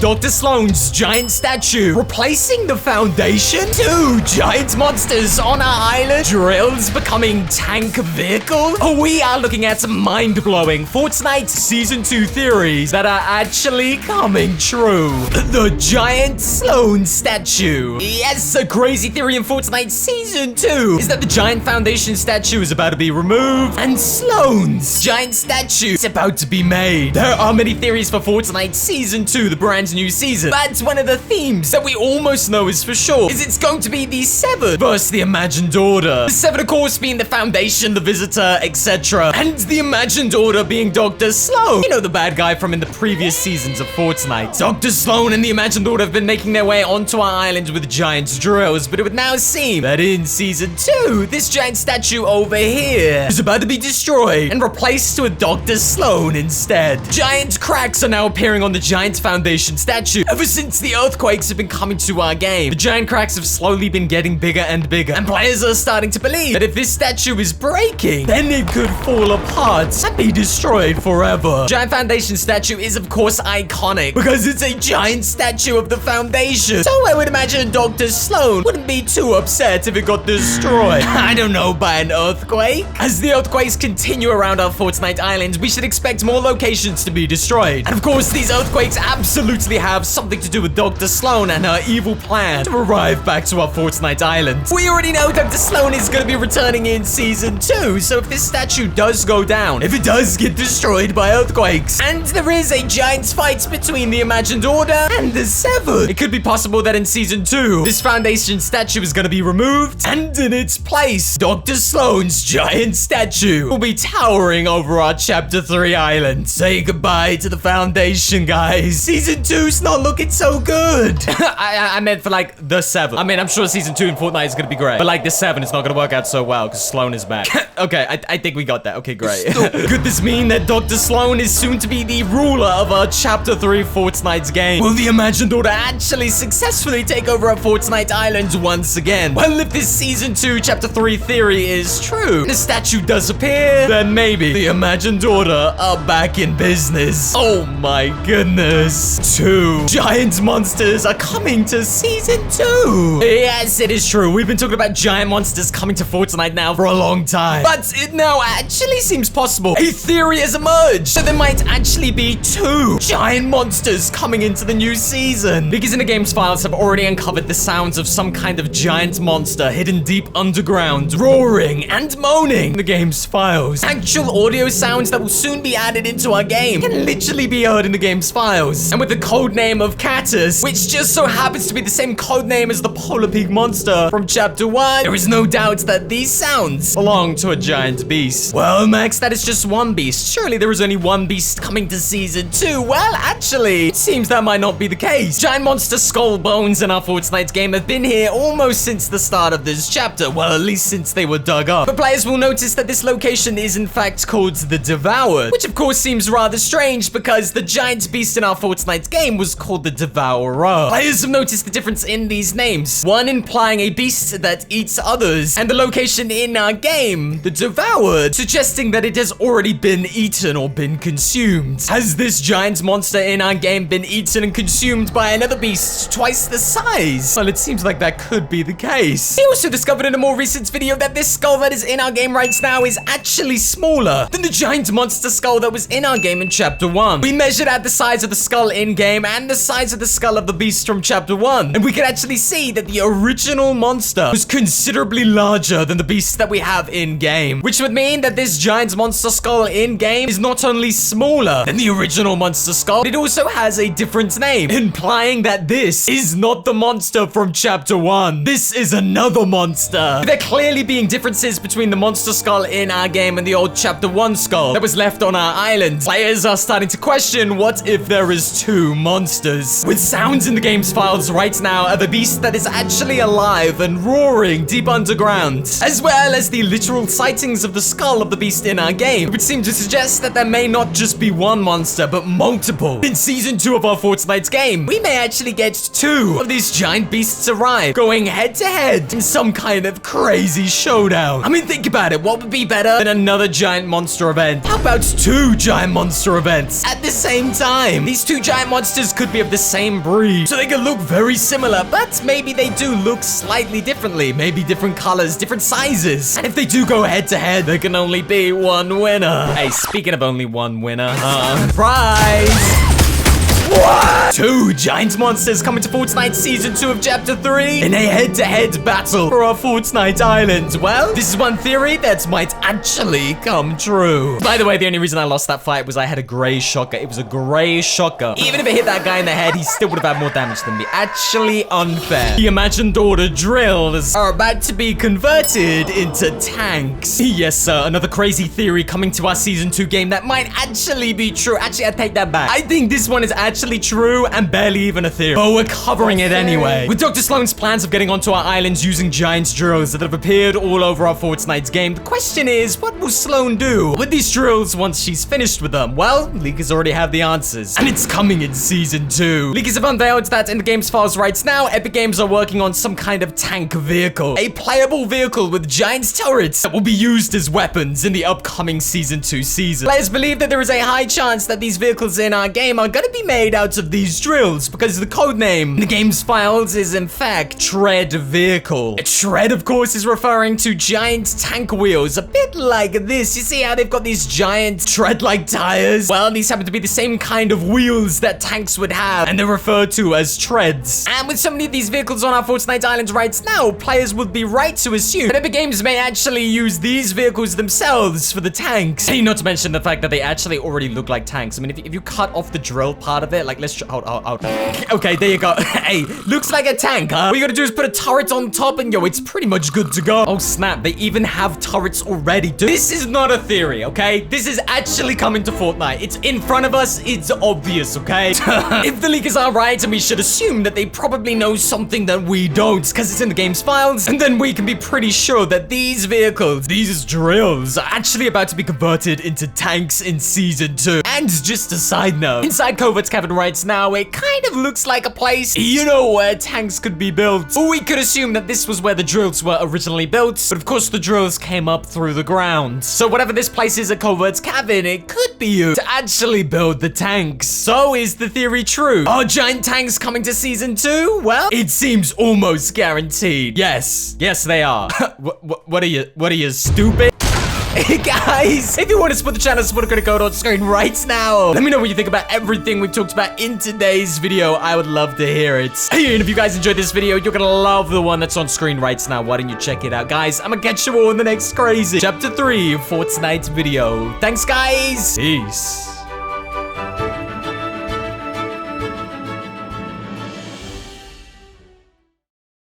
Dr. Sloan's giant statue replacing the Foundation, 2 giant monsters on our island, drills becoming tank vehicles. We are looking at some mind-blowing Fortnite Season 2 theories that are actually coming true. The giant Sloan statue. Yes, a crazy theory in Fortnite Season 2 is that the giant Foundation statue is about to be removed and Sloan's giant statue is about to be made. There are many theories for Fortnite Season 2, the brand new season, but one of the themes that we almost know is for sure is it's going to be the Seven versus the Imagined Order. The Seven, of course, being the Foundation, the Visitor, etc., and the Imagined Order being Dr. Sloan. You know, the bad guy from in the previous seasons of Fortnite. Dr. Sloan and the Imagined Order have been making their way onto our island with giant drills, but it would now seem that in Season 2, this giant statue over here is about to be destroyed and replaced with Dr. Sloan instead. Giant cracks are now appearing on the giant Foundation statue ever since the earthquakes have been coming to our game. The giant cracks have slowly been getting bigger and bigger, and players are starting to believe that if this statue is breaking, then it could fall apart and be destroyed forever. Giant Foundation statue is of course iconic because it's a giant statue of the Foundation, so I would imagine Dr. Sloan wouldn't be too upset if it got destroyed. I don't know, by an earthquake? As the earthquakes continue around our Fortnite island, we should expect more locations to be destroyed. And of course, these earthquakes absolutely have something to do with Dr. Sloan and her evil plan to arrive back to our Fortnite island. We already know Dr. Sloan is going to be returning in Season 2, so if this statue does go down, if it does get destroyed by earthquakes, and there is a giant fight between the Imagined Order and the Seven, it could be possible that in Season 2, this Foundation statue is going to be removed, and in its place, Dr. Sloan's giant statue will be towering over our Chapter 3 island. Say goodbye to the Foundation, guys. Season 2's not looking so good. I meant for like the Seven. I mean, I'm sure Season 2 in Fortnite is going to be great, but like the Seven, it's not going to work out so well because Sloan is back. Okay, I think we got that. Okay, great. Could this mean that Dr. Sloan is soon to be the ruler of our Chapter 3 Fortnite game? Will the Imagined Order actually successfully take over our Fortnite island once again? Well, if this Season 2 Chapter 3 theory is true, and a statue does appear, then maybe the Imagined Order are back in business. Oh my goodness. 2 giant monsters are coming to Season 2. Yes, it is true. We've been talking about giant monsters coming to Fortnite now for a long time, but it now actually seems possible. A theory has emerged that there might actually be 2 giant monsters coming into the new season, because in the game's files have already uncovered the sounds of some kind of giant monster hidden deep underground, roaring and moaning. The game's files. Actual audio sounds that will soon be added into our game can literally be heard in the game's files. And with the code name of Catus, which just so happens to be the same code name as the Polar Pig monster from Chapter 1, there is no doubt that these sounds belong to a giant beast. Well, Max, that is just one beast. Surely there is only one beast coming to Season 2. Well, actually, it seems that might not be the case. Giant monster skull bones in our Fortnite game have been here almost since the start of this chapter. Well, at least since they were dug up. But players will notice that this location is in fact called the Devoured, which of course seems rather strange because the giant beast in our Fortnite game was called the Devourer. Players have noticed the difference in these names, one implying a beast that eats others, and the location in our game, the Devoured, suggesting that it has already been eaten or been consumed. Has this giant monster in our game been eaten and consumed by another beast twice the size? Well, it seems like that could be the case. We also discovered in a more recent video that this skull that is in our game right now is actually smaller than the giant monster skull that was in our game in Chapter 1. We measured out the size of the skull in-game and the size of the skull of the beast from Chapter 1, and we could actually see that the original monster was considerably larger than the beast that we have in-game, which would mean that this giant monster skull in-game is not only smaller than the original monster skull, it also has a different name, implying that this is not the monster from Chapter 1. This is another monster. There clearly being differences between the monster skull in our game and the old Chapter 1 skull that was left on our island. Players are starting to question, what if there is 2 monsters? With sounds in the game's files right now of a beast that is actually alive and roaring deep underground, as well as the literal sightings of the skull of the beast in our game, it would seem to suggest that there may not just be one monster, but multiple. In Season 2 of our Fortnite game, we may actually get 2 of these giant beasts arrive, going head to head in some kind of crazy showdown. I mean, think about it. What would be better than another giant monster event? How about 2 giant monster events at the same time? These 2 giant monster monsters could be of the same breed, so they could look very similar, but maybe they do look slightly differently. Maybe different colors, different sizes. And if they do go head to head, there can only be one winner. Hey, speaking of only one winner, prize! What? 2 giant monsters coming to Fortnite Season 2 of Chapter 3 in a head-to-head battle for our Fortnite Island. Well, this is one theory that might actually come true. By the way, the only reason I lost that fight was I had a gray shocker. It was a gray shocker. Even if it hit that guy in the head, he still would have had more damage than me. Actually unfair. The imagined order drills are about to be converted into tanks. Yes, sir. Another crazy theory coming to our Season 2 game that might actually be true. Actually, I take that back. I think this one is actually true and barely even a theory, but we're covering it anyway. With Dr. Sloan's plans of getting onto our islands using giant drills that have appeared all over our Fortnite game, the question is, what will Sloan do with these drills once she's finished with them? Well, leakers already have the answers, and it's coming in Season 2. Leakers have unveiled that in the game's files right now, Epic Games are working on some kind of tank vehicle, a playable vehicle with giant turrets that will be used as weapons in the upcoming Season 2 season. Players believe that there is a high chance that these vehicles in our game are going to be made out of these drills because the code name in the game's files is in fact Tread Vehicle. A tread, of course, is referring to giant tank wheels, a bit like this. You see how they've got these giant tread-like tires? Well, these happen to be the same kind of wheels that tanks would have, and they're referred to as treads. And with so many of these vehicles on our Fortnite Island right now, players would be right to assume that Epic Games may actually use these vehicles themselves for the tanks. Hey, not to mention the fact that they actually already look like tanks. I mean, if you cut off the drill part of it, like, let's hold. Okay, there you go. Hey, looks like a tank, huh? All you gotta do is put a turret on top and yo, it's pretty much good to go. Oh snap, they even have turrets already. Dude, this is not a theory, okay? This is actually coming to Fortnite. It's in front of us. It's obvious, okay? If the leakers are right, and we should assume that they probably know something that we don't, because it's in the game's files, and then we can be pretty sure that these vehicles, these drills, are actually about to be converted into tanks in Season 2. And just a side note, inside Covert's cabin right now, it kind of looks like a place, you know, where tanks could be built. Or we could assume that this was where the drills were originally built, but of course the drills came up through the ground. So whatever this place is at Covert's cabin, it could be used to actually build the tanks. So is the theory true? Are giant tanks coming to Season 2? Well, it seems almost guaranteed. Yes, they are. What are you, stupid? Hey guys, if you want to support the channel, support the code on screen right now. Let me know what you think about everything we've talked about in today's video. I would love to hear it. Hey, and if you guys enjoyed this video, you're gonna love the one that's on screen right now. Why don't you check it out, guys? I'm gonna catch you all in the next crazy Chapter 3 Fortnite video. Thanks, guys. Peace.